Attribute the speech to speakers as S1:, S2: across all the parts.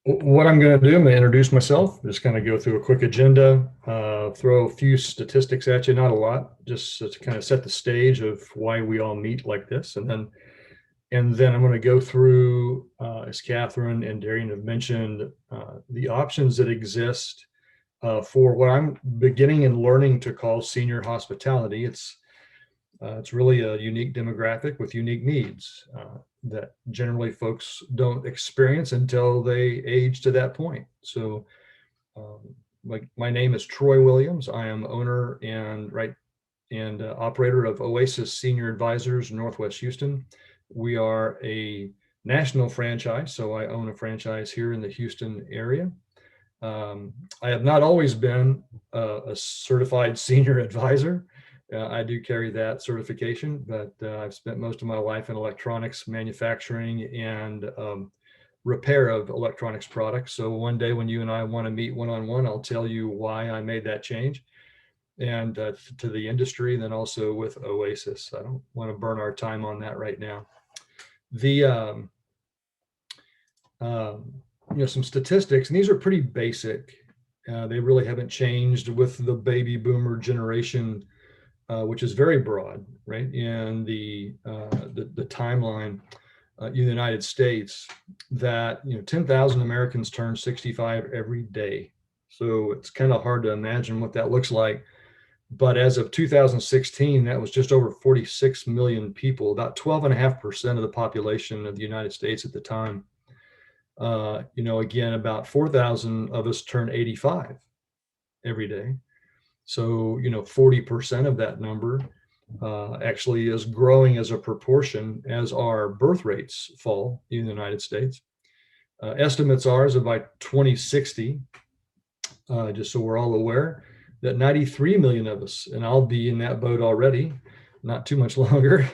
S1: What I'm going to do, I'm going to introduce myself, just kind of go through a quick agenda, throw a few statistics at you, not a lot, just to kind of set the stage of why we all meet like this. And then I'm going to go through, as Catherine and Darian have mentioned, the options that exist for what I'm beginning and learning to call senior hospitality. It's really a unique demographic with unique needs that generally folks don't experience until they age to that point. So my name is Troy Williams. I am owner and operator of Oasis Senior Advisors, Northwest Houston. We are a national franchise, so I own a franchise here in the Houston area. I have not always been a certified senior advisor. I do carry that certification, but I've spent most of my life in electronics manufacturing and repair of electronics products. So one day when you and I want to meet one-on-one, I'll tell you why I made that change and to the industry, and then also with Oasis. I don't want to burn our time on that right now. Some statistics, and these are pretty basic. They really haven't changed with the baby boomer generation, which is very broad, right? And the timeline in the United States, that 10,000 Americans turn 65 every day. So it's kind of hard to imagine what that looks like. But as of 2016, that was just over 46 million people, about 12.5% of the population of the United States at the time. Again, about 4,000 of us turn 85 every day. So, 40% of that number actually is growing as a proportion as our birth rates fall in the United States. Estimates are that by 2060, just so we're all aware, that 93 million of us, and I'll be in that boat already, not too much longer,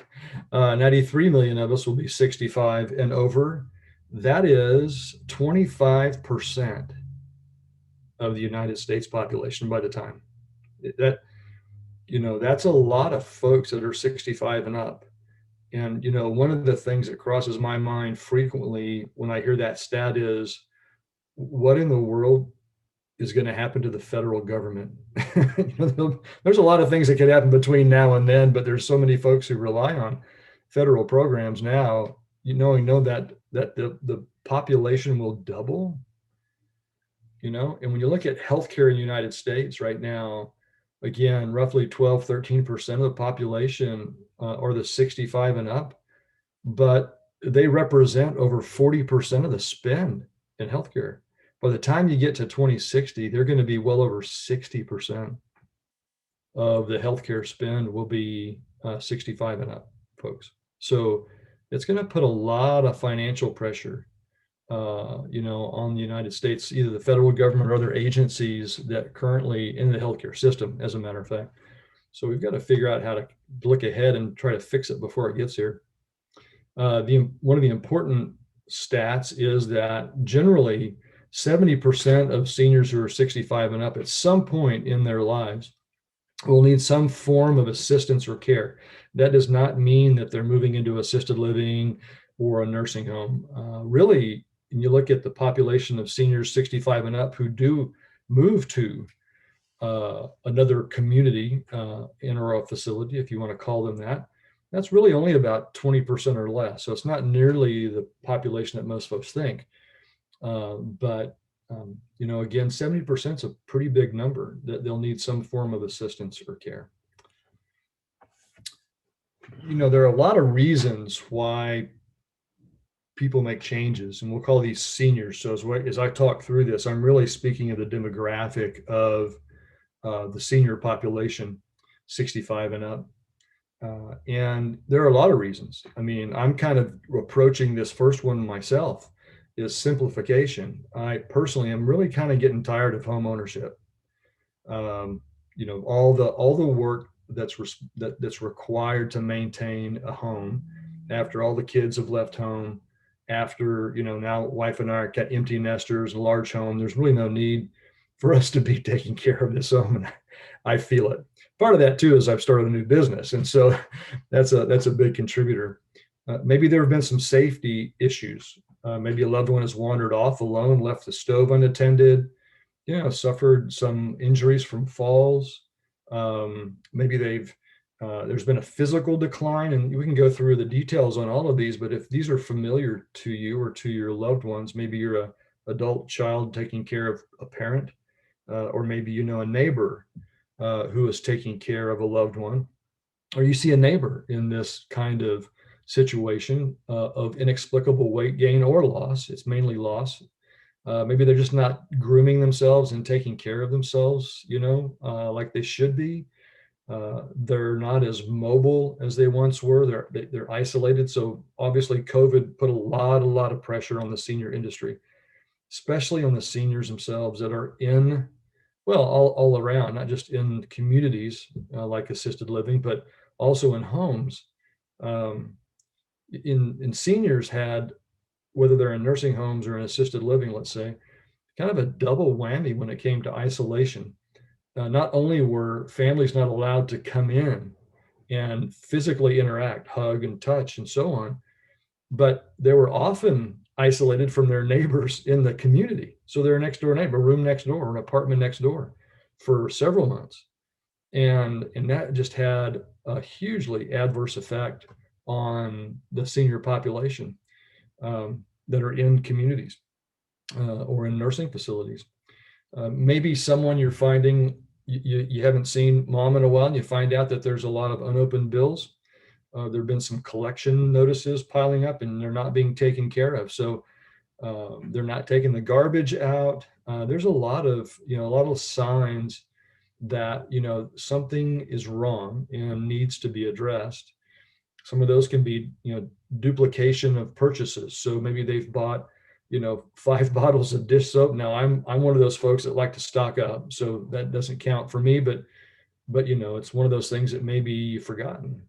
S1: 93 million of us will be 65 and over. That is 25% of the United States population by the time. That's a lot of folks that are 65 and up. And, one of the things that crosses my mind frequently when I hear that stat is, what in the world is going to happen to the federal government? There's a lot of things that could happen between now and then, but there's so many folks who rely on federal programs now, that the population will double, and when you look at healthcare in the United States right now, again, roughly 13% of the population are the 65 and up, but they represent over 40% of the spend in healthcare. By the time you get to 2060, they're going to be well over 60% of the healthcare spend will be 65 and up folks. So it's going to put a lot of financial pressure, on the United States, either the federal government or other agencies that currently in the healthcare system, as a matter of fact. So we've got to figure out how to look ahead and try to fix it before it gets here. One of the important stats is that generally 70% of seniors who are 65 and up at some point in their lives will need some form of assistance or care. That does not mean that they're moving into assisted living or a nursing home. Really, when you look at the population of seniors 65 and up who do move to another community in or a facility, if you want to call them that, that's really only about 20% or less. So it's not nearly the population that most folks think. But again, 70% is a pretty big number that they'll need some form of assistance or care. There are a lot of reasons why people make changes, and we'll call these seniors. So as I talk through this, I'm really speaking of the demographic of the senior population, 65 and up. And there are a lot of reasons. I mean, I'm kind of approaching this first one myself, is simplification. I personally am really kind of getting tired of home ownership. All the work that's required to maintain a home after all the kids have left home, after, now wife and I are empty nesters, a large home. There's really no need for us to be taking care of this home, and I feel it. Part of that too is I've started a new business, and so that's a big contributor. Maybe there have been some safety issues. Maybe a loved one has wandered off alone, left the stove unattended, suffered some injuries from falls. Maybe there's been a physical decline, and we can go through the details on all of these, but if these are familiar to you or to your loved ones, maybe you're a adult child taking care of a parent, or maybe a neighbor who is taking care of a loved one, or you see a neighbor in this kind of situation of inexplicable weight gain or loss. It's mainly loss. Maybe they're just not grooming themselves and taking care of themselves, like they should be. They're not as mobile as they once were. They're isolated. So obviously, COVID put a lot of pressure on the senior industry, especially on the seniors themselves that are in, well, all around, not just in communities like assisted living, but also in homes. Um, in seniors had, whether they're in nursing homes or in assisted living, let's say, kind of a double whammy when it came to isolation. Not only were families not allowed to come in and physically interact, hug and touch and so on, but they were often isolated from their neighbors in the community. So their next door neighbor, room next door, an apartment next door for several months. And that just had a hugely adverse effect on the senior population that are in communities or in nursing facilities. Maybe someone you're finding you haven't seen mom in a while, and you find out that there's a lot of unopened bills. There have been some collection notices piling up, and they're not being taken care of. So they're not taking the garbage out. There's a lot of signs that something is wrong and needs to be addressed. Some of those can be duplication of purchases. So maybe they've bought 5 bottles of dish soap. Now I'm one of those folks that like to stock up, so that doesn't count for me. But it's one of those things that maybe you've forgotten.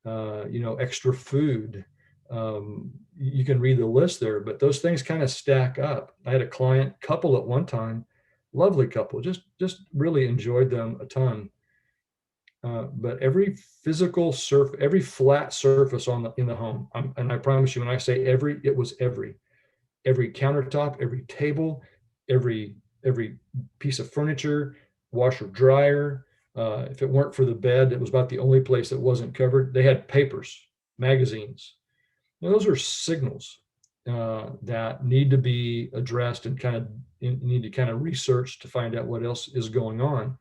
S1: Extra food. You can read the list there, but those things kind of stack up. I had a client couple at one time, lovely couple, just really enjoyed them a ton. But every every flat surface in the home, and I promise you, when I say every, it was every countertop, every table, every piece of furniture, washer, dryer. If it weren't for the bed, it was about the only place that wasn't covered. They had papers, magazines. Those are signals that need to be addressed and need to kind of research to find out what else is going on.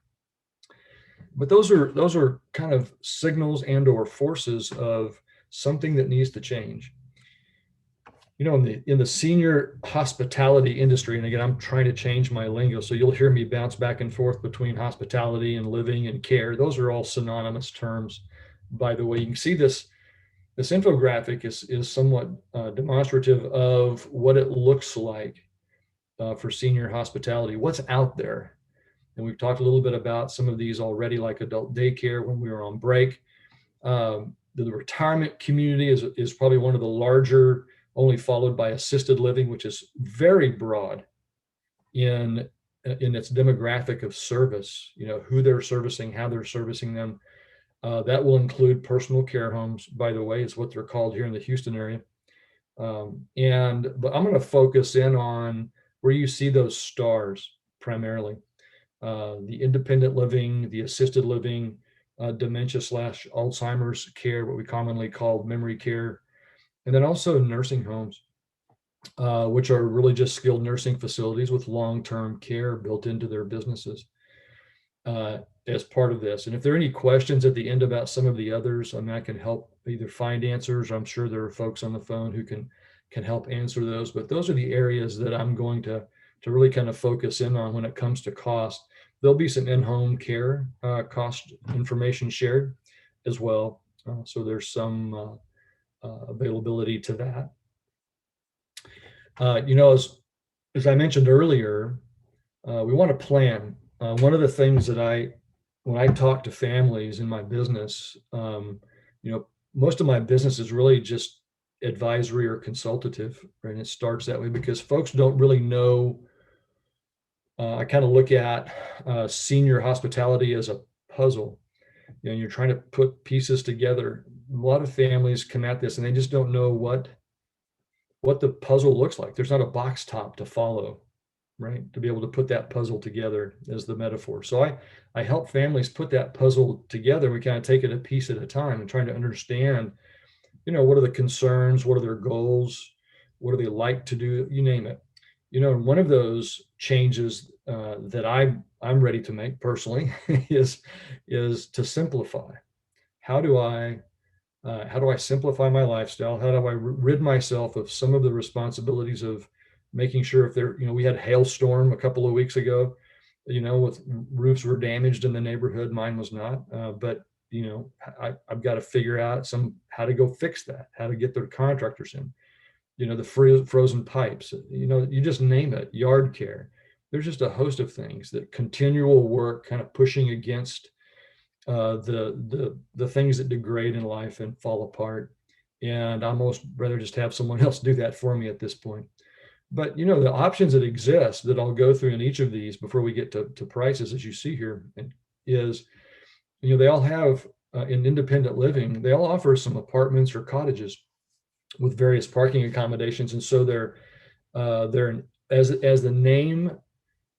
S1: But those are kind of signals and or forces of something that needs to change. In the senior hospitality industry, and again, I'm trying to change my lingo, so you'll hear me bounce back and forth between hospitality and living and care. Those are all synonymous terms, by the way. You can see this infographic is somewhat demonstrative of what it looks like for senior hospitality, what's out there. And we've talked a little bit about some of these already, like adult daycare when we were on break. The retirement community is probably one of the larger, only followed by assisted living, which is very broad in its demographic of service, who they're servicing, how they're servicing them. That will include personal care homes, by the way, is what they're called here in the Houston area. But I'm going to focus in on where you see those stars primarily. The independent living, the assisted living, dementia/Alzheimer's care, what we commonly call memory care, and then also nursing homes, which are really just skilled nursing facilities with long-term care built into their businesses as part of this. And if there are any questions at the end about some of the others, I can help either find answers. I'm sure there are folks on the phone who can help answer those, but those are the areas that I'm going to really kind of focus in on when it comes to cost. There'll be some in-home care cost information shared as well. So there's some availability to that. As I mentioned earlier, we want to plan. One of the things that when I talk to families in my business, most of my business is really just advisory or consultative, right? And it starts that way because folks don't really know. I kind of look at senior hospitality as a puzzle. You're trying to put pieces together. lot of families come at this and they just don't know what the puzzle looks like. There's not a box top to follow, right? To be able to put that puzzle together as the metaphor. So I help families put that puzzle together. We kind of take it a piece at a time and trying to understand, what are the concerns? What are their goals? What do they like to do? You name it. One of those changes that I'm ready to make personally is to simplify. How do I simplify my lifestyle? How do I rid myself of some of the responsibilities of making sure if there, we had hailstorm a couple of weeks ago, with roofs were damaged in the neighborhood. Mine was not, but I've got to figure out how to go fix that, how to get the contractors in, the frozen pipes, you just name it, yard care. There's just a host of things that continual work kind of pushing against the things that degrade in life and fall apart. And I almost rather just have someone else do that for me at this point. But the options that exist that I'll go through in each of these before we get to prices, as you see here, is they all have in independent living, they all offer some apartments or cottages with various parking accommodations, and so they're as the name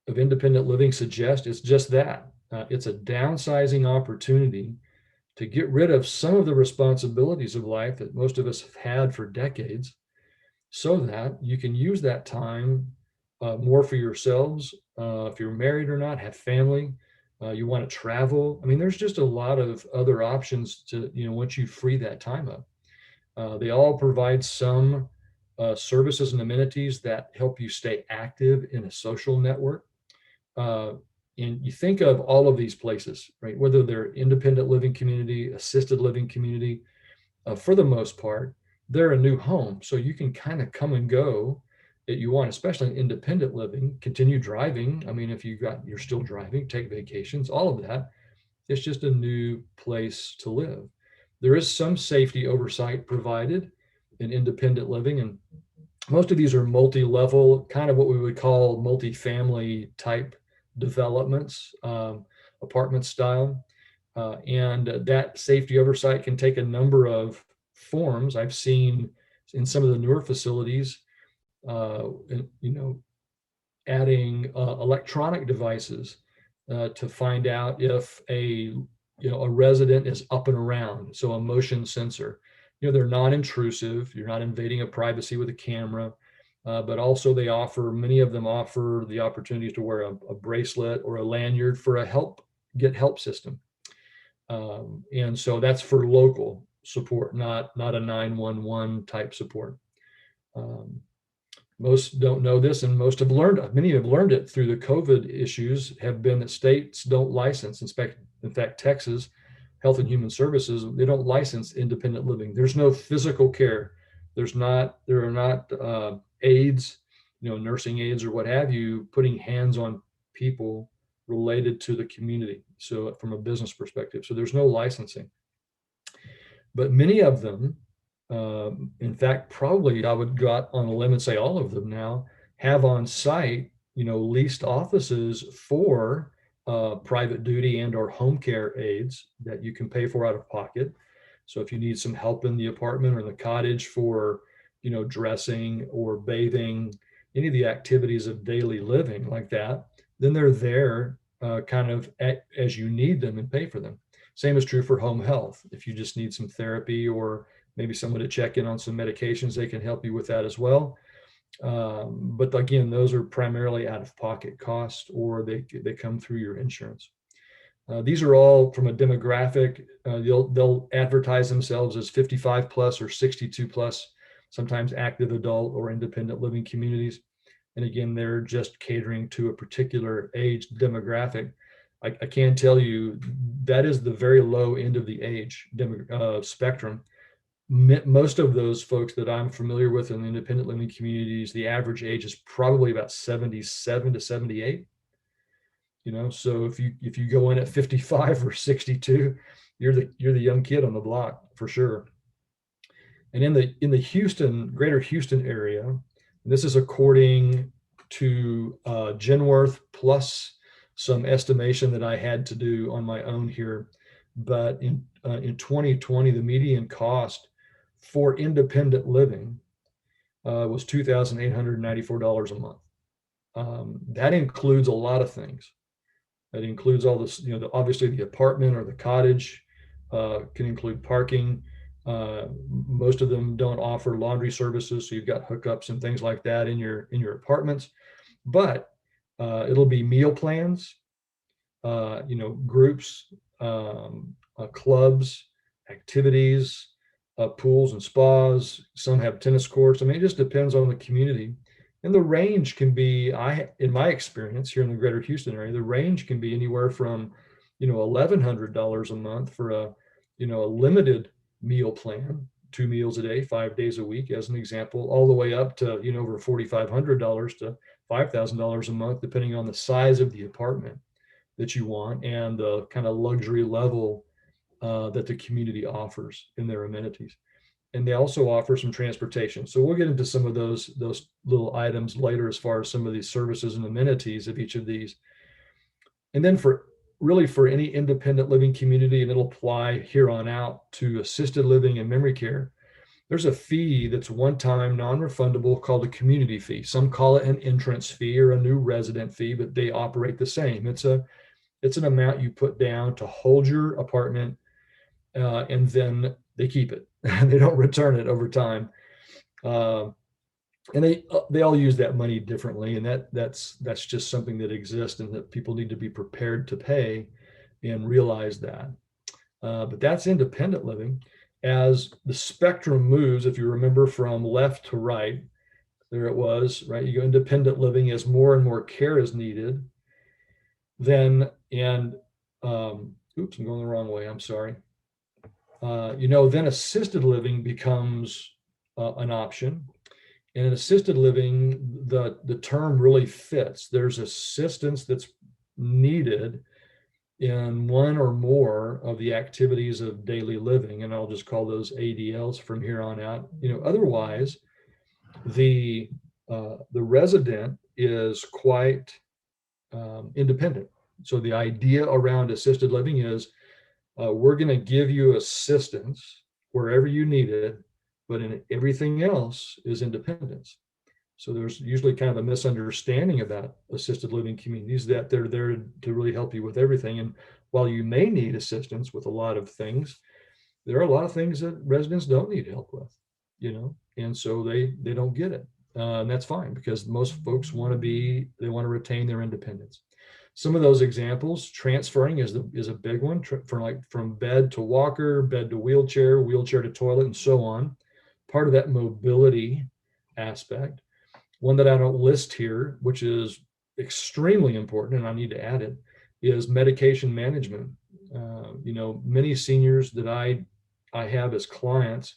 S1: of independent living suggests, it's just that. It's a downsizing opportunity to get rid of some of the responsibilities of life that most of us have had for decades, so that you can use that time more for yourselves. If you're married or not, have family, you want to travel. I mean, there's just a lot of other options to, once you free that time up. They all provide some services and amenities that help you stay active in a social network. And you think of all of these places, right? Whether they're independent living community, assisted living community, for the most part, they're a new home. So you can kind of come and go that you want, especially in independent living, continue driving. I mean, if you're still driving, take vacations, all of that. It's just a new place to live. There is some safety oversight provided in independent living, and most of these are multi-level, kind of what we would call multi-family type developments, apartment style. And that safety oversight can take a number of forms. I've seen in some of the newer facilities, adding electronic devices to find out if a resident is up and around. So a motion sensor, they're non-intrusive. You're not invading a privacy with a camera. But also many of them offer the opportunity to wear a bracelet or a lanyard for get help system. And so that's for local support, not a 911 type support. Most don't know this, and many have learned it through the COVID issues, have been that states don't license. In fact, Texas Health and Human Services, they don't license independent living. There's no physical care. There are not aides, nursing aides or what have you, putting hands on people related to the community. So from a business perspective, so there's no licensing. But many of them, in fact, probably I would go out on a limb and say all of them now have on site, leased offices for private duty and or home care aides that you can pay for out of pocket. So if you need some help in the apartment or the cottage for, dressing or bathing, any of the activities of daily living like that, then they're there kind of as you need them and pay for them. Same is true for home health. If you just need some therapy or maybe someone to check in on some medications, they can help you with that as well. But again, those are primarily out of pocket cost, or they come through your insurance. These are all from a demographic. They'll advertise themselves as 55 plus or 62 plus, sometimes active adult or independent living communities. And again, they're just catering to a particular age demographic. I can tell you that is the very low end of the age spectrum. Most of those folks that I'm familiar with in the independent living communities, the average age is probably about 77 to 78. So if you go in at 55 or 62, you're the young kid on the block for sure. And in the greater Houston area, and this is according to Genworth plus some estimation that I had to do on my own here, but in 2020, the median cost for independent living was $2,894 a month. That includes a lot of things. That includes all this, obviously the apartment or the cottage, can include parking. Most of them don't offer laundry services, so you've got hookups and things like that in your apartments. But it'll be meal plans, groups, clubs, activities, pools and spas. Some have tennis courts. I mean, it just depends on the community. And the range can be, in my experience here in the greater Houston area, the range can be anywhere from, $1,100 a month for a limited meal plan, 2 meals a day, 5 days a week, as an example, all the way up to, over $4,500 to $5,000 a month, depending on the size of the apartment that you want and the kind of luxury level that the community offers in their amenities. And they also offer some transportation. So we'll get into some of those little items later as far as some of these services and amenities of each of these. And then for any independent living community, and it'll apply here on out to assisted living and memory care, there's a fee that's one-time non-refundable called a community fee. Some call it an entrance fee or a new resident fee, but they operate the same. It's an amount you put down to hold your apartment, and then they keep it. They don't return it over time. And they all use that money differently, and that's just something that exists and that people need to be prepared to pay and realize that. But that's independent living. As the spectrum moves, if you remember from left to right, there it was, right? You go independent living as more and more care is needed. Then, oops, I'm going the wrong way. I'm sorry. Then assisted living becomes an option. And in assisted living, the term really fits. There's assistance that's needed in one or more of the activities of daily living, and I'll just call those ADLs from here on out. Otherwise, the resident is quite independent. So the idea around assisted living is we're going to give you assistance wherever you need it, but in everything else is independence. So there's usually kind of a misunderstanding about assisted living communities, that they're there to really help you with everything. And while you may need assistance with a lot of things, there are a lot of things that residents don't need help with, and so they don't get it. And that's fine, because most folks want to retain their independence. Some of those examples, transferring is a big one, from bed to walker, bed to wheelchair, wheelchair to toilet, and so on. Part of that mobility aspect. One that I don't list here, which is extremely important, and I need to add it, is medication management. Many seniors that I have as clients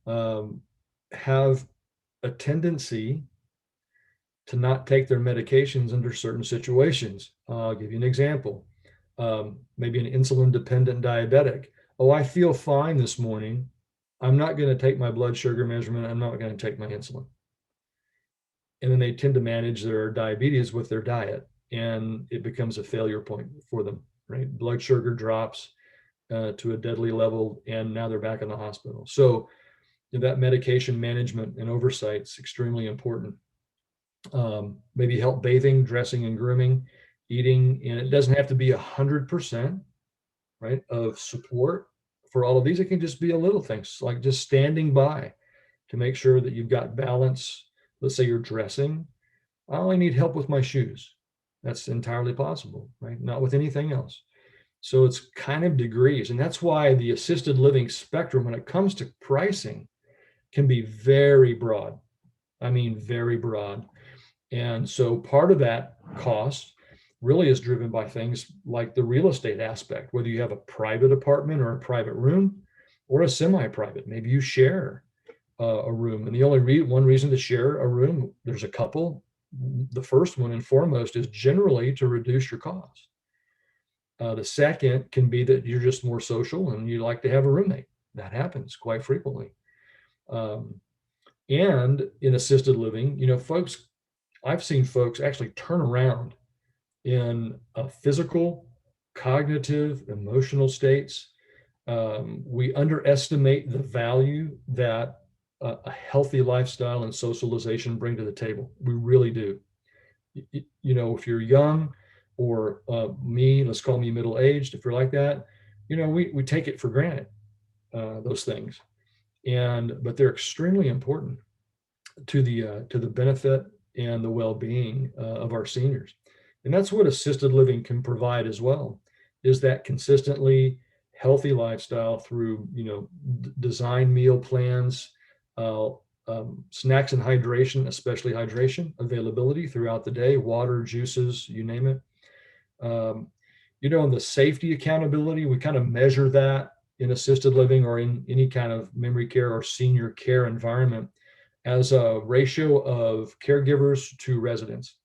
S1: have a tendency to not take their medications under certain situations. I'll give you an example. Maybe an insulin-dependent diabetic. Oh, I feel fine this morning. I'm not going to take my blood sugar measurement. I'm not going to take my insulin. And then they tend to manage their diabetes with their diet, and it becomes a failure point for them, right? Blood sugar drops to a deadly level, and now they're back in the hospital. So that medication management and oversight is extremely important. Maybe help bathing, dressing and grooming, eating, and it doesn't have to be 100%, right, of support for all of these. It can just be a little things like just standing by to make sure that you've got balance. Let's say you're dressing. I only need help with my shoes. That's entirely possible, right? Not with anything else. So it's kind of degrees. And that's why the assisted living spectrum, when it comes to pricing, can be very broad. I mean, very broad. And so part of that cost really is driven by things like the real estate aspect, whether you have a private apartment or a private room or a semi-private. Maybe you share a room. And the only one reason to share a room, there's a couple. The first one and foremost is generally to reduce your cost. The second can be that you're just more social and you like to have a roommate. That happens quite frequently. And in assisted living, I've seen folks actually turn around in a physical cognitive, emotional states. We underestimate the value that a healthy lifestyle and socialization bring to the table. We really do. If you're young or me, let's call me middle-aged, if you're like that, we take it for granted, those things. But they're extremely important to the benefit and the well-being of our seniors. And that's what assisted living can provide as well, is that consistently healthy lifestyle through, design meal plans, uh, snacks and hydration, especially hydration availability throughout the day, water, juices, you name it. Um, and the safety accountability, we kind of measure that in assisted living or in any kind of memory care or senior care environment as a ratio of caregivers to residents.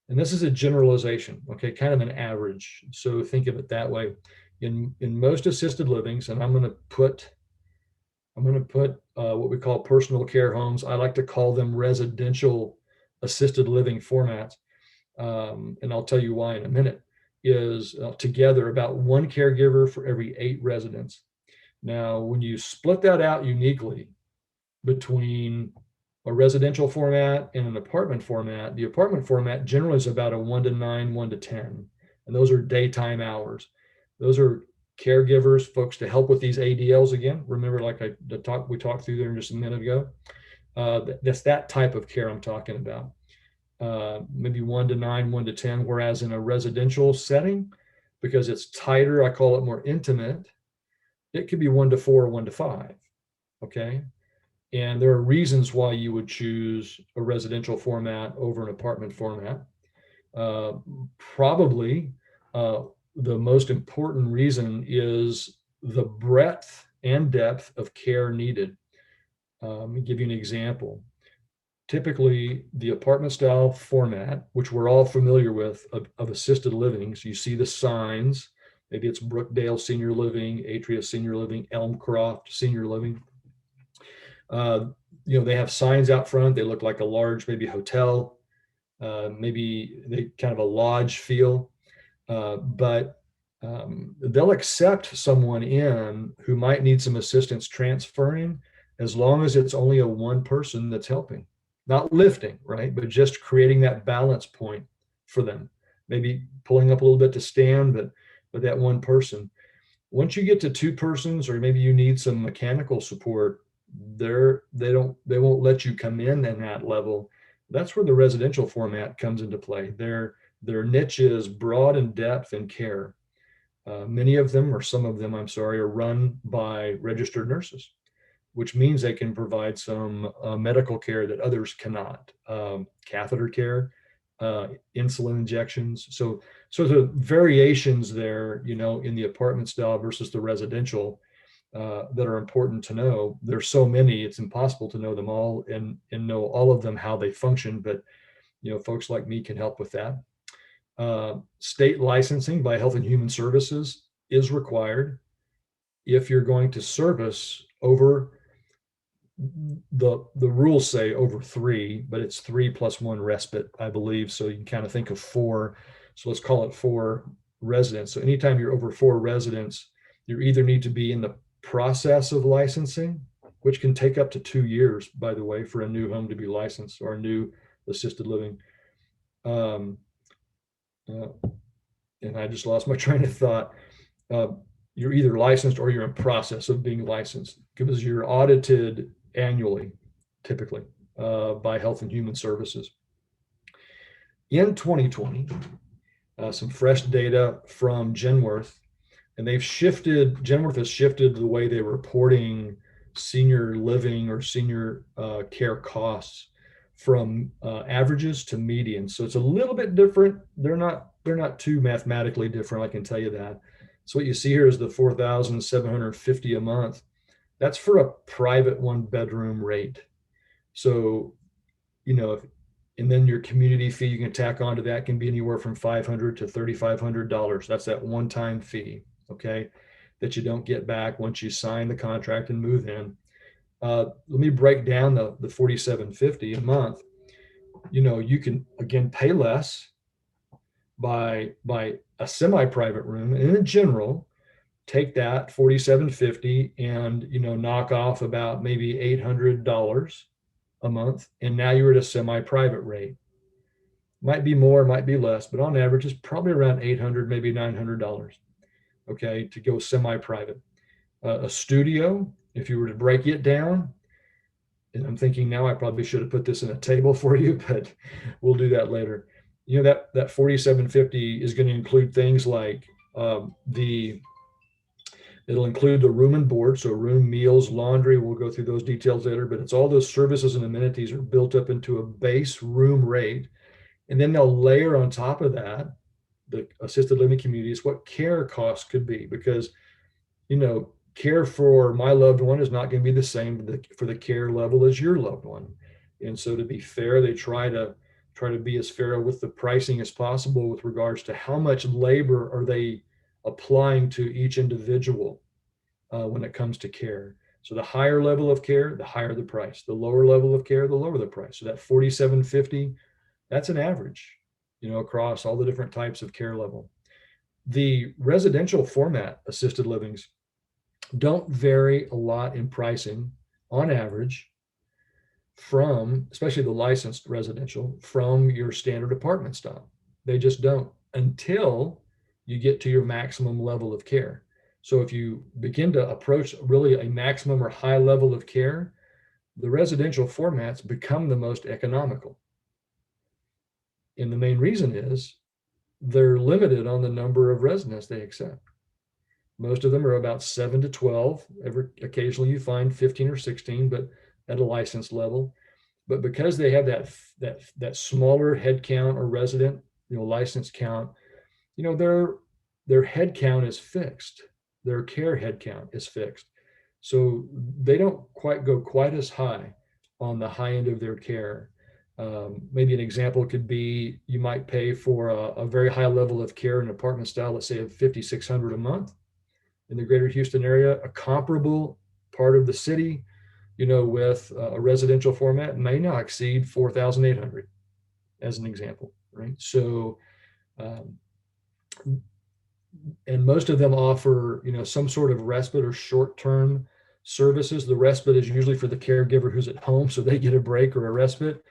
S1: And this is a generalization, okay, kind of an average. So think of it that way. In most assisted livings, and I'm going to put what we call personal care homes. I like to call them residential assisted living formats, and I'll tell you why in a minute. Is together about one caregiver for every 8 residents. Now, when you split that out uniquely between a residential format and an apartment format, the apartment format generally is about a 1 to 9, 1 to 10. And those are daytime hours. Those are caregivers, folks to help with these ADLs again. Remember, like we talked through there just a minute ago. That's that type of care I'm talking about. Maybe 1 to 9, 1 to 10, whereas in a residential setting, because it's tighter, I call it more intimate, it could be 1 to 4, 1 to 5. Okay. And there are reasons why you would choose a residential format over an apartment format. Probably the most important reason is the breadth and depth of care needed. Let me give you an example. Typically, the apartment style format, which we're all familiar with of assisted living, so you see the signs, maybe it's Brookdale Senior Living, Atria Senior Living, Elmcroft Senior Living. They have signs out front. They look like a large, maybe hotel, maybe they kind of a lodge feel, but they'll accept someone in who might need some assistance transferring, as long as it's only a one person that's helping, not lifting, right? But just creating that balance point for them, maybe pulling up a little bit to stand, but that one person. Once you get to 2 persons, or maybe you need some mechanical support, they won't let you come in that level. That's where the residential format comes into play. Their niche is broad in depth and care. Many of them, or some of them, I'm sorry, are run by registered nurses, which means they can provide some medical care that others cannot. Catheter care, insulin injections. So the variations there, in the apartment style versus the residential, that are important to know. There's so many, it's impossible to know them all and know all of them, how they function. But, folks like me can help with that. State licensing by Health and Human Services is required if you're going to service over the rules say over 3, but it's 3 plus 1 respite, I believe. So you can kind of think of 4. So let's call it 4 residents. So anytime you're over 4 residents, you either need to be in the process of licensing, which can take up to 2 years, by the way, for a new home to be licensed, or a new assisted living. And I just lost my train of thought. You're either licensed or you're in process of being licensed, because you're audited annually, typically, by Health and Human Services. In 2020, some fresh data from Genworth, and Genworth has shifted the way they're reporting senior living or senior care costs from averages to median. So it's a little bit different. They're not too mathematically different, I can tell you that. So what you see here is the $4,750 a month. That's for a private 1-bedroom rate. So, and then your community fee you can tack onto that can be anywhere from $500 to $3,500. That's that one-time fee, okay, that you don't get back once you sign the contract and move in. Let me break down the $4,750 a month. You can again pay less, by a semi-private room. And in general, take that 4750 and knock off about maybe $800 a month, and now you're at a semi-private rate. Might be more, might be less, but on average it's probably around $800, maybe $900, okay, to go semi-private. A studio, if you were to break it down, and I'm thinking now I probably should have put this in a table for you, but we'll do that later. That 4750 is going to include things like it'll include the room and board, so room, meals, laundry. We'll go through those details later, but it's all those services and amenities are built up into a base room rate. And then they'll layer on top of that the assisted living communities, what care costs could be, because, care for my loved one is not going to be the same for the care level as your loved one. And so to be fair, they try to be as fair with the pricing as possible with regards to how much labor are they applying to each individual when it comes to care. So the higher level of care, the higher the price. The lower level of care, the lower the price. So that 4750, that's an average, across all the different types of care level. The residential format assisted livings don't vary a lot in pricing on average from, especially the licensed residential, from your standard apartment style. They just don't, until you get to your maximum level of care. So if you begin to approach really a maximum or high level of care, the residential formats become the most economical. And the main reason is they're limited on the number of residents they accept. Most of them are about 7 to 12. Occasionally you find 15 or 16, but at a licensed level. But because they have that smaller head count or resident, license count, their head count is fixed. Their care head count is fixed. So they don't go quite as high on the high end of their care. Maybe an example could be you might pay for a very high level of care in apartment style, let's say of $5,600 a month in the greater Houston area. A comparable part of the city, with a residential format may not exceed $4,800 as an example, right? So, and most of them offer, some sort of respite or short-term services. The respite is usually for the caregiver who's at home, so they get a break or a respite.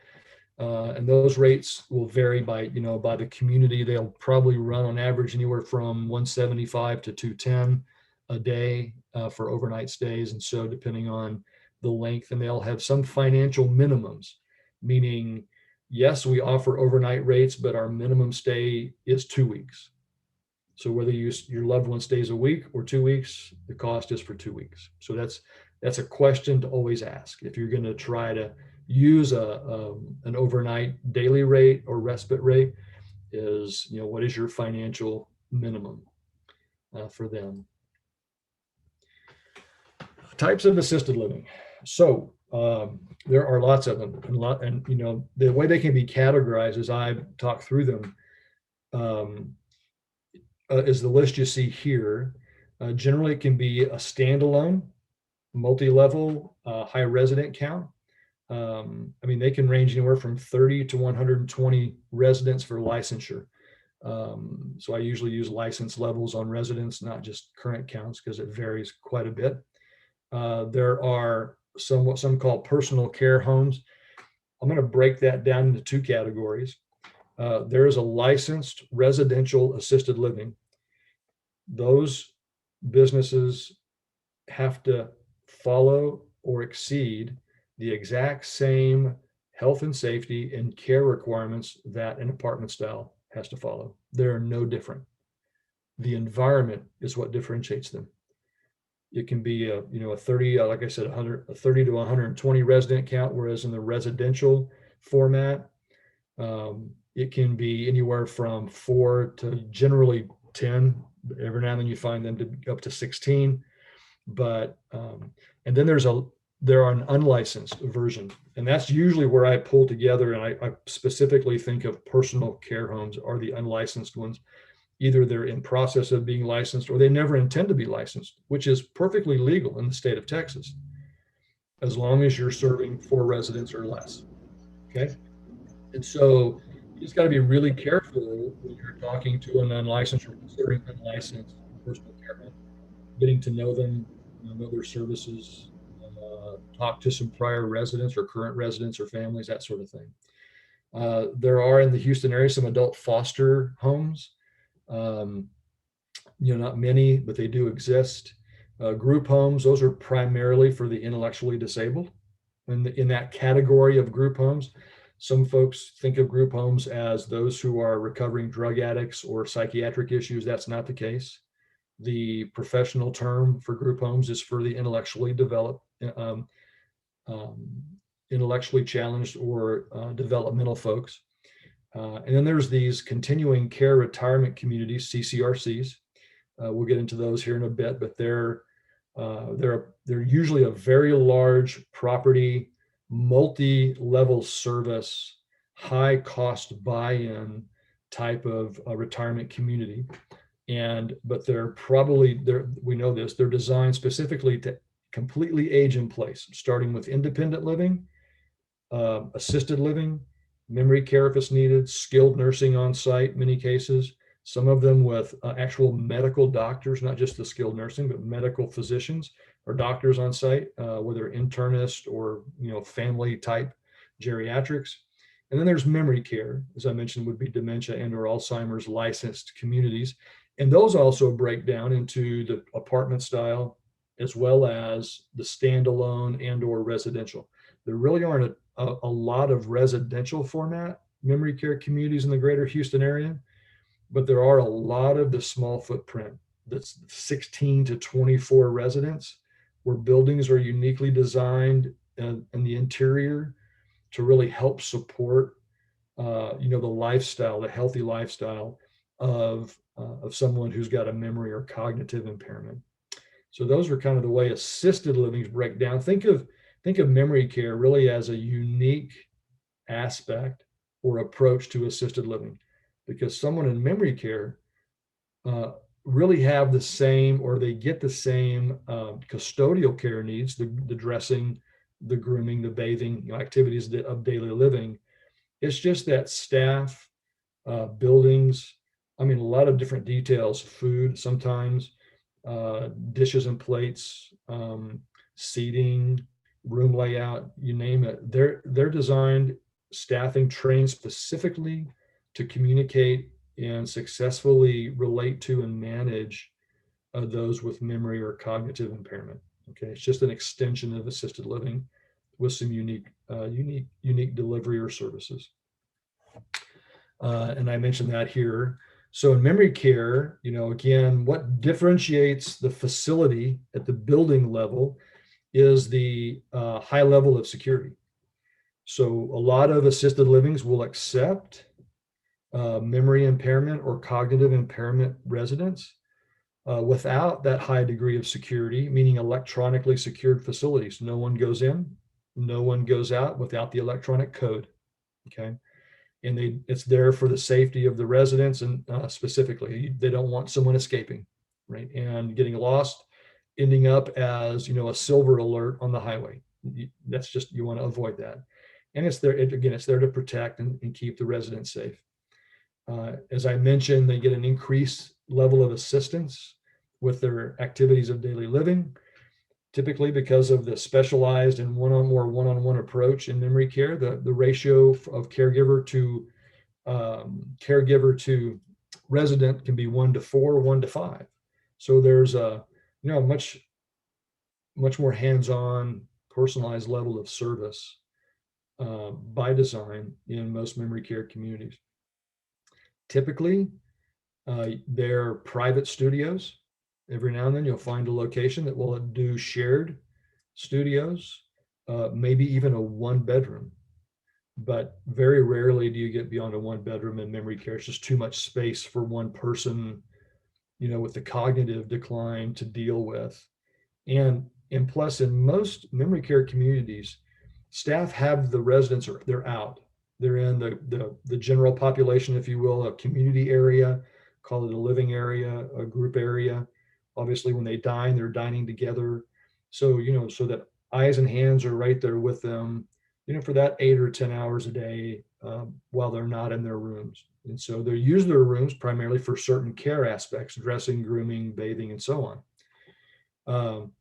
S1: And those rates will vary by the community. They'll probably run on average anywhere from $175 to $210 a day for overnight stays. And so depending on the length, and they'll have some financial minimums, meaning, yes, we offer overnight rates, but our minimum stay is 2 weeks. So whether your loved one stays a week or 2 weeks, the cost is for 2 weeks. So that's a question to always ask if you're going to try to use an overnight daily rate or respite rate. Is what is your financial minimum for them? Types of assisted living. So there are lots of them, and the way they can be categorized as I talk through them is the list you see here. Generally, it can be a standalone, multi-level, high resident count. They can range anywhere from 30 to 120 residents for licensure. So I usually use license levels on residents, not just current counts, because it varies quite a bit. There are some called personal care homes. I'm going to break that down into two categories. There is a licensed residential assisted living. Those businesses have to follow or exceed the exact same health and safety and care requirements that an apartment style has to follow. They're no different. The environment is what differentiates them. It can be a 30, like I said, a 30 to 120 resident count, whereas in the residential format, it can be anywhere from 4 to generally 10. Every now and then you find them to be up to 16. But and then there are an unlicensed version, and that's usually where I pull together, and I specifically think of personal care homes are the unlicensed ones. Either they're in process of being licensed or they never intend to be licensed, which is perfectly legal in the state of Texas, as long as you're serving 4 residents or less. Okay. And so you just got to be really careful careful when you're talking to an unlicensed or considering unlicensed personal care home, getting to know them, know their services, talk to some prior residents or current residents or families, that sort of thing. There are in the Houston area some adult foster homes. Um, not many, but they do exist. Group homes, those are primarily for the intellectually disabled. And in that category of group homes, some folks think of group homes as those who are recovering drug addicts or psychiatric issues. That's not the case. The professional term for group homes is for the intellectually developed, um, intellectually challenged or developmental folks. And then there's these continuing care retirement communities, CCRCs. We'll get into those here in a bit, but they're usually a very large property, multi-level service, high cost buy-in type of retirement community. But we know this, they're designed specifically to completely age in place, starting with independent living, assisted living, memory care if it's needed, skilled nursing on site, many cases, some of them with actual medical doctors, not just the skilled nursing, but medical physicians or doctors on site, whether internist or family type geriatrics. And then there's memory care, as I mentioned, would be dementia and or Alzheimer's licensed communities. And those also break down into the apartment style as well as the standalone and or residential. There really aren't a lot of residential format memory care communities in the greater Houston area, but there are a lot of the small footprint that's 16 to 24 residents where buildings are uniquely designed in the interior to really help support the lifestyle, the healthy lifestyle of someone who's got a memory or cognitive impairment. So those are kind of the way assisted livings break down. Think of memory care really as a unique aspect or approach to assisted living, because someone in memory care really have the same, or they get the same custodial care needs, the dressing, the grooming, the bathing, activities of daily living. It's just that staff, buildings, a lot of different details, food sometimes, dishes and plates, seating, room layout, you name it. They're designed, staffing trained specifically to communicate and successfully relate to and manage those with memory or cognitive impairment. Okay, it's just an extension of assisted living with some unique delivery or services. And I mentioned that here. So in memory care, again, what differentiates the facility at the building level is the high level of security. So a lot of assisted livings will accept memory impairment or cognitive impairment residents without that high degree of security, meaning electronically secured facilities. No one goes in, no one goes out without the electronic code. Okay. And it's there for the safety of the residents, and specifically, they don't want someone escaping, right, and getting lost, ending up as a silver alert on the highway. That's just, you want to avoid that. And it's there again. It's there to protect and keep the residents safe. As I mentioned, they get an increased level of assistance with their activities of daily living, typically because of the specialized and one-on-one approach in memory care. The ratio of caregiver to resident can be 1-4, 1-5. So there's a much more hands-on, personalized level of service by design in most memory care communities. Typically, they're private studios. Every now and then you'll find a location that will do shared studios, maybe even a 1-bedroom. But very rarely do you get beyond a 1-bedroom in memory care. It's just too much space for one person, with the cognitive decline to deal with. And plus, in most memory care communities, staff have the residents, or they're out. They're in the general population, if you will, a community area, call it a living area, a group area. Obviously, when they dine, they're dining together. So, so that eyes and hands are right there with them, for that 8 or 10 hours a day while they're not in their rooms. And so they use their rooms primarily for certain care aspects, dressing, grooming, bathing, and so on.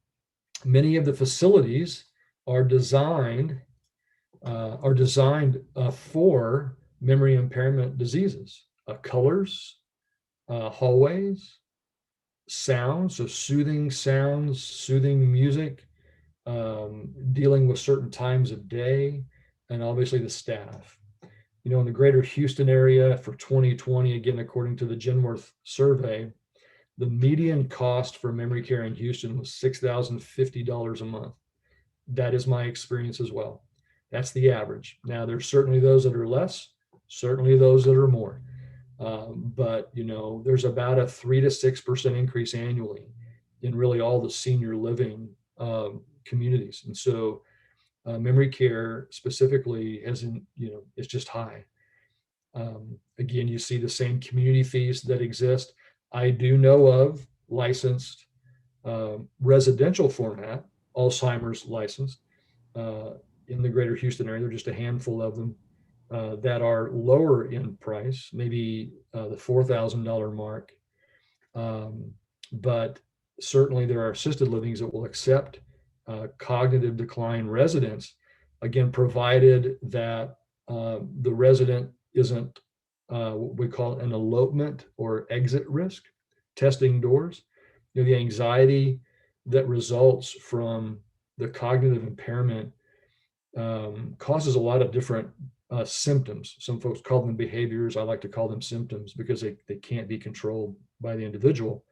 S1: Many of the facilities are designed for memory impairment diseases, colors, hallways, sounds, so soothing sounds, soothing music, dealing with certain times of day, and obviously the staff. You know, in the greater Houston area for 2020, again, according to the Genworth survey, the median cost for memory care in Houston was $6,050 a month. That is my experience as well. That's the average. Now, there's certainly those that are less, certainly those that are more. But, you know, there's about a 3 to 6% increase annually in really all the senior living communities. And so memory care specifically hasn't, you know, it's just high. Again, you see the same community fees that exist. I do know of licensed residential format, Alzheimer's licensed in the greater Houston area. There are just a handful of them that are lower in price, maybe the $4,000 mark. But certainly there are assisted livings that will accept cognitive decline residents, again, provided that the resident isn't what we call an elopement or exit risk, testing doors. You know, the anxiety that results from the cognitive impairment causes a lot of different symptoms. Some folks call them behaviors. I like to call them symptoms because they can't be controlled by the individual.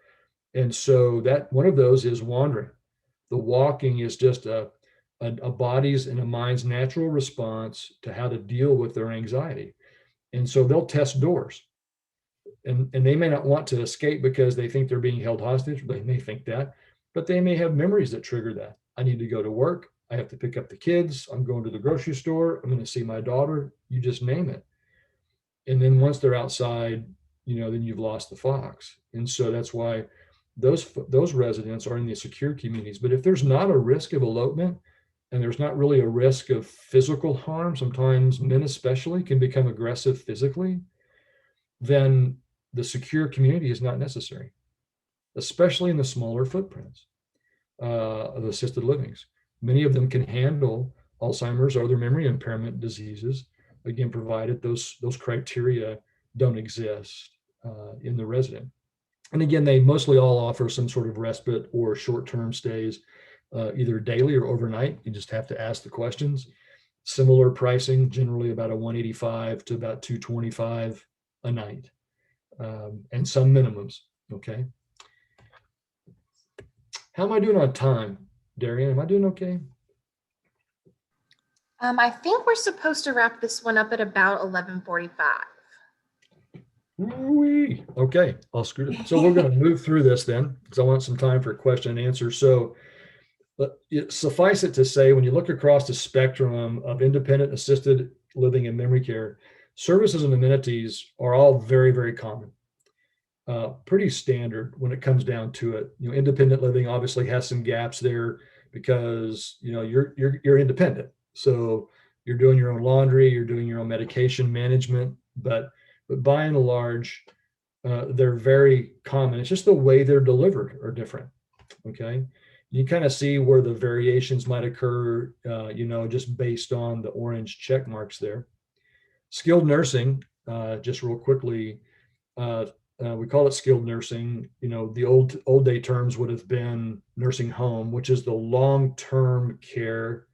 S1: And so that one of those is wandering. The walking is just a body's and a mind's natural response to how to deal with their anxiety. And so they'll test doors. And they may not want to escape because they think they're being held hostage. They may think that, but they may have memories that trigger that. I need to go to work. I have to pick up the kids. I'm going to the grocery store. I'm going to see my daughter. You just name it. And then once they're outside, you know, then you've lost the fox. And so that's why those residents are in the secure communities. But if there's not a risk of elopement and there's not really a risk of physical harm, sometimes men especially can become aggressive physically, then the secure community is not necessary, especially in the smaller footprints of assisted livings. Many of them can handle Alzheimer's or other memory impairment diseases, again, provided those criteria don't exist in the resident. And again, they mostly all offer some sort of respite or short-term stays, either daily or overnight. You just have to ask the questions. Similar pricing, generally about a $185 to about $225 a night, and some minimums. Okay. How am I doing on time, Darian? Am I doing okay?
S2: I think we're supposed to wrap this one up at about 11:45.
S1: Ooh-wee. Okay, I'll screw it. So we're going to move through this then, because I want some time for question and answer. So suffice it to say, when you look across the spectrum of independent assisted living and memory care, services and amenities are all very, very common. Pretty standard when it comes down to it. You know, independent living obviously has some gaps there because, you know, you're independent. So you're doing your own laundry, you're doing your own medication management, but by and large, they're very common. It's just the way they're delivered are different. Okay. You kind of see where the variations might occur, you know, just based on the orange check marks there. Skilled nursing, just real quickly, we call it skilled nursing. You know, the old day terms would have been nursing home, which is the long-term care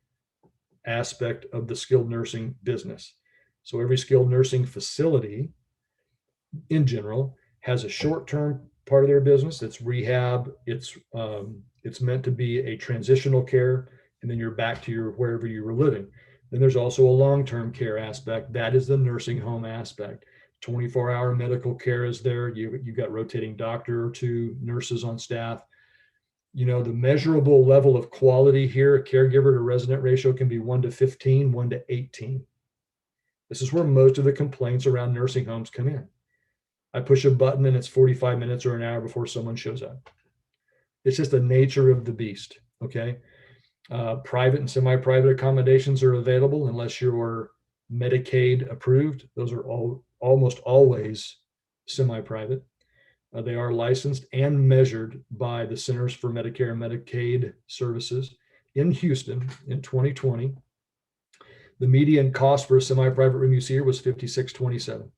S1: aspect of the skilled nursing business. So every skilled nursing facility in general has a short-term part of their business. It's rehab. It's meant to be a transitional care, and then you're back to wherever you were living. Then there's also a long-term care aspect. That is the nursing home aspect. 24-hour medical care is there. You've got rotating doctor or two, nurses on staff. You know, the measurable level of quality here, a caregiver to resident ratio can be 1 to 15, 1 to 18. This is where most of the complaints around nursing homes come in. I push a button and it's 45 minutes or an hour before someone shows up. It's just the nature of the beast, okay? Private and semi-private accommodations are available unless you're Medicaid approved. Those are almost always semi-private. They are licensed and measured by the Centers for Medicare and Medicaid Services in Houston in 2020. The median cost for a semi-private room you see here was $56.27.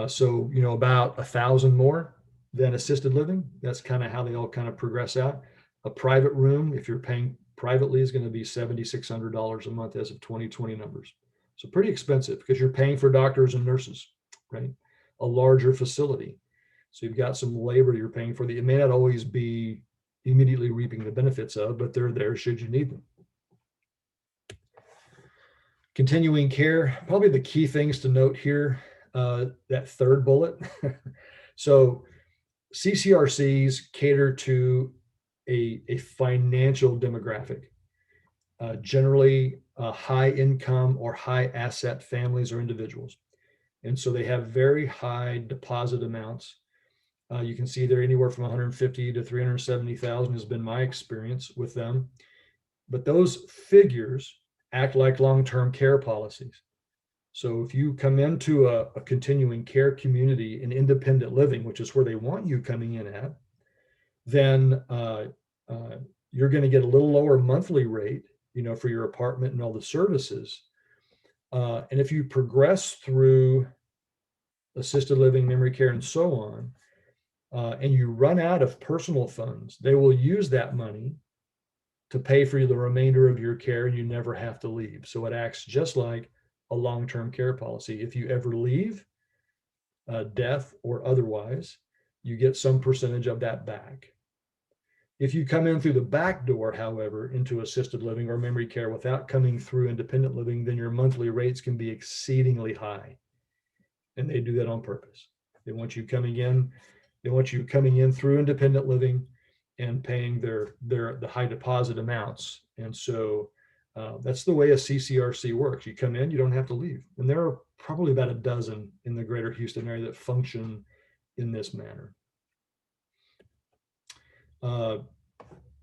S1: So, about 1,000 more than assisted living. That's kind of how they all kind of progress out. A private room, if you're paying privately, is going to be $7,600 a month as of 2020 numbers. So pretty expensive because you're paying for doctors and nurses, right? A larger facility. So you've got some labor you're paying for that you may not always be immediately reaping the benefits of, but they're there should you need them. Continuing care, probably the key things to note here, that third bullet. So CCRCs cater to a financial demographic, generally high income or high asset families or individuals. And so they have very high deposit amounts. You can see they're anywhere from 150 to 370,000 has been my experience with them. But those figures act like long-term care policies. So if you come into a continuing care community in independent living, which is where they want you coming in at, then you're going to get a little lower monthly rate, for your apartment and all the services. And if you progress through assisted living, memory care, and so on, and you run out of personal funds, they will use that money to pay for the remainder of your care, and you never have to leave. So it acts just like a long-term care policy. If you ever leave, death or otherwise, you get some percentage of that back. If you come in through the back door, however, into assisted living or memory care without coming through independent living, then your monthly rates can be exceedingly high. And they do that on purpose. They want you coming in through independent living and paying the high deposit amounts. And so that's the way a CCRC works. You come in, you don't have to leave. And there are probably about a dozen in the greater Houston area that function in this manner.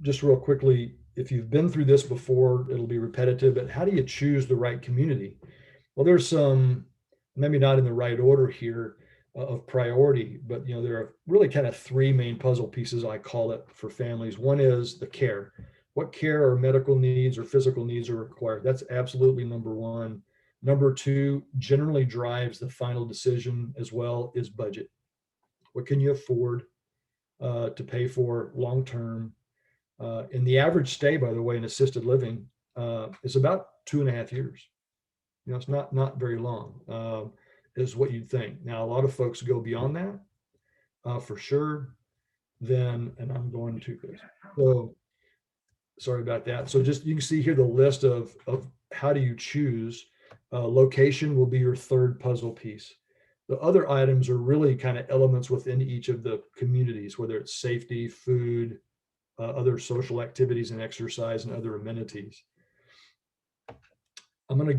S1: Just real quickly, if you've been through this before, it'll be repetitive, but how do you choose the right community? Well, there's some, maybe not in the right order here of priority, but there are really kind of three main puzzle pieces, I call it, for families. One is the care. What care or medical needs or physical needs are required? That's absolutely number one. Number two, generally drives the final decision as well, is budget. What can you afford to pay for long term? And the average stay, by the way, in assisted living is about 2.5 years. It's not very long, is what you'd think. Now, a lot of folks go beyond that, for sure. And I'm going to this. So sorry about that. So just, you can see here the list of how do you choose. Location will be your third puzzle piece. The other items are really kind of elements within each of the communities, whether it's safety, food, other social activities and exercise, and other amenities. I'm not going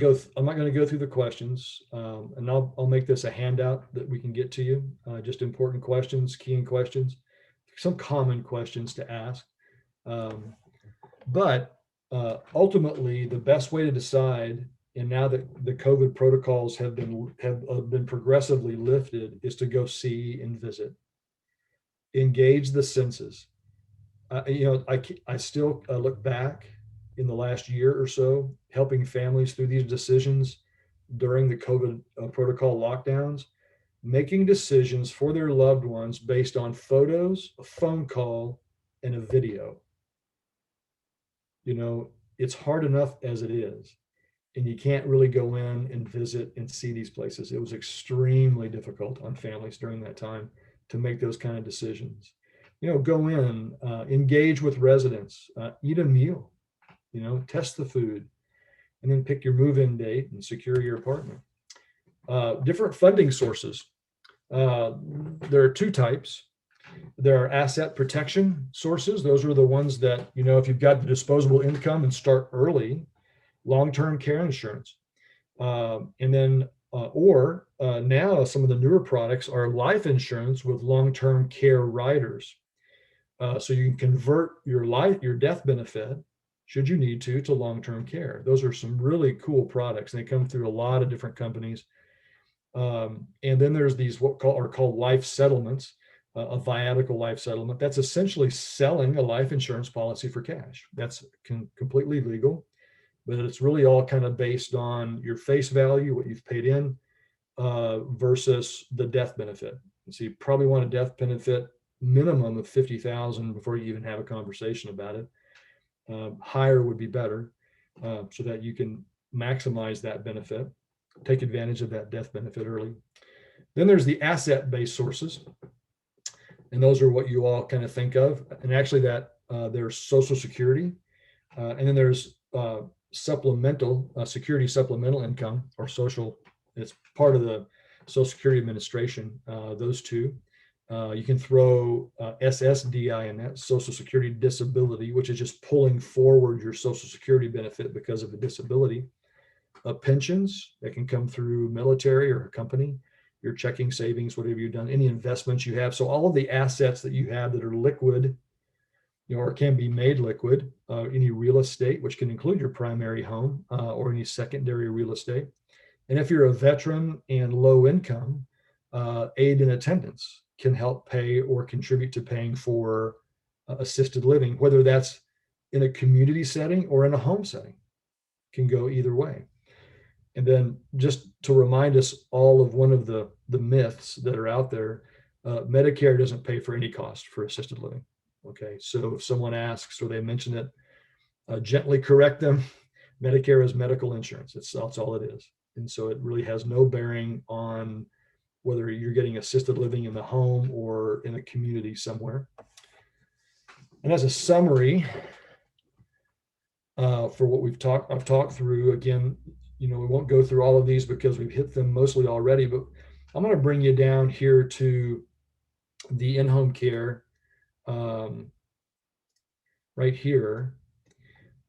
S1: to go through the questions, and I'll make this a handout that we can get to you. Just important questions, keying questions, some common questions to ask. But ultimately, the best way to decide, and now that the COVID protocols have been progressively lifted, is to go see and visit, engage the senses. I still look back in the last year or so, helping families through these decisions during the COVID protocol lockdowns, making decisions for their loved ones based on photos, a phone call, and a video. It's hard enough as it is, and you can't really go in and visit and see these places. It was extremely difficult on families during that time to make those kind of decisions. Go in, engage with residents, eat a meal, test the food, and then pick your move-in date and secure your apartment. Different funding sources. There are two types. There are asset protection sources. Those are the ones that, if you've got the disposable income and start early, long-term care insurance. And then, now some of the newer products are life insurance with long-term care riders. So you can convert your death benefit should you need to long-term care. Those are some really cool products, and they come through a lot of different companies. And then there's these what are called life settlements, a viatical life settlement. That's essentially selling a life insurance policy for cash. That's completely legal, but it's really all kind of based on your face value, what you've paid in, versus the death benefit. So you probably want a death benefit minimum of 50,000 before you even have a conversation about it. Higher would be better, so that you can maximize that benefit, take advantage of that death benefit early. Then there's the asset-based sources, and those are what you all kind of think of. And actually, that there's Social Security, and then there's supplemental security supplemental income, or social. It's part of the Social Security Administration. Those two. You can throw SSDI in that, Social Security Disability, which is just pulling forward your Social Security benefit because of a disability. Pensions that can come through military or a company, your checking, savings, whatever you've done, any investments you have. So all of the assets that you have that are liquid, or can be made liquid, any real estate, which can include your primary home, or any secondary real estate. And if you're a veteran and low income, aid in attendance can help pay or contribute to paying for assisted living, whether that's in a community setting or in a home setting. Can go either way. And then just to remind us all of one of the myths that are out there, Medicare doesn't pay for any cost for assisted living. Okay, so if someone asks or they mention it, gently correct them. Medicare is medical insurance. That's all it is. And so it really has no bearing on whether you're getting assisted living in the home or in a community somewhere. And as a summary, for what I've talked through, again, we won't go through all of these because we've hit them mostly already, but I'm going to bring you down here to the in-home care, right here.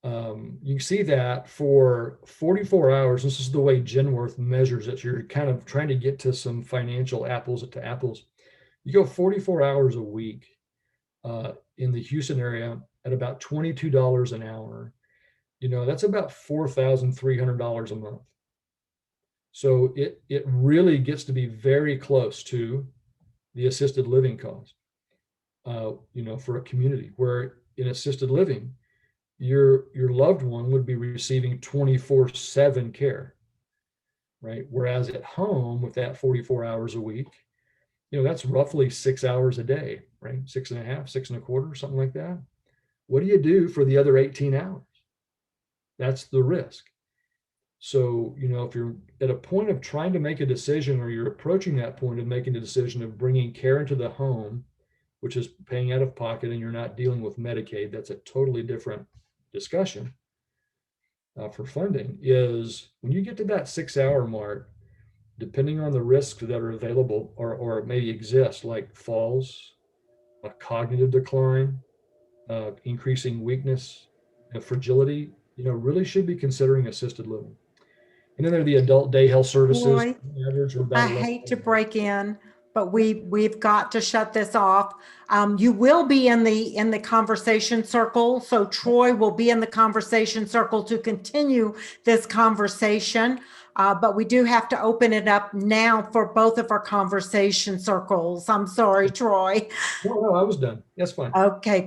S1: You can see that for 44 hours, this is the way Genworth measures it. You're kind of trying to get to some financial apples to apples. You go 44 hours a week in the Houston area at about $22 an hour. That's about $4,300 a month. So it really gets to be very close to the assisted living cost, for a community where in assisted living, your loved one would be receiving 24/7 care, right? Whereas at home with that 44 hours a week, that's roughly 6 hours a day, right? 6.5, 6.25, something like that. What do you do for the other 18 hours? That's the risk. So, if you're at a point of trying to make a decision, or you're approaching that point of making a decision of bringing care into the home, which is paying out of pocket, and you're not dealing with Medicaid, that's a totally different discussion for funding, is when you get to that 6-hour mark, depending on the risks that are available or maybe exist, like falls, a cognitive decline, increasing weakness, fragility, really should be considering assisted living. And then there are the adult day health services.
S3: Roy,
S1: Average are
S3: I
S1: about
S3: hate to break in, but we've got to shut this off. You will be in the conversation circle. So Troy will be in the conversation circle to continue this conversation. But we do have to open it up now for both of our conversation circles. I'm sorry, Troy.
S1: No, I was done. That's fine.
S3: Okay.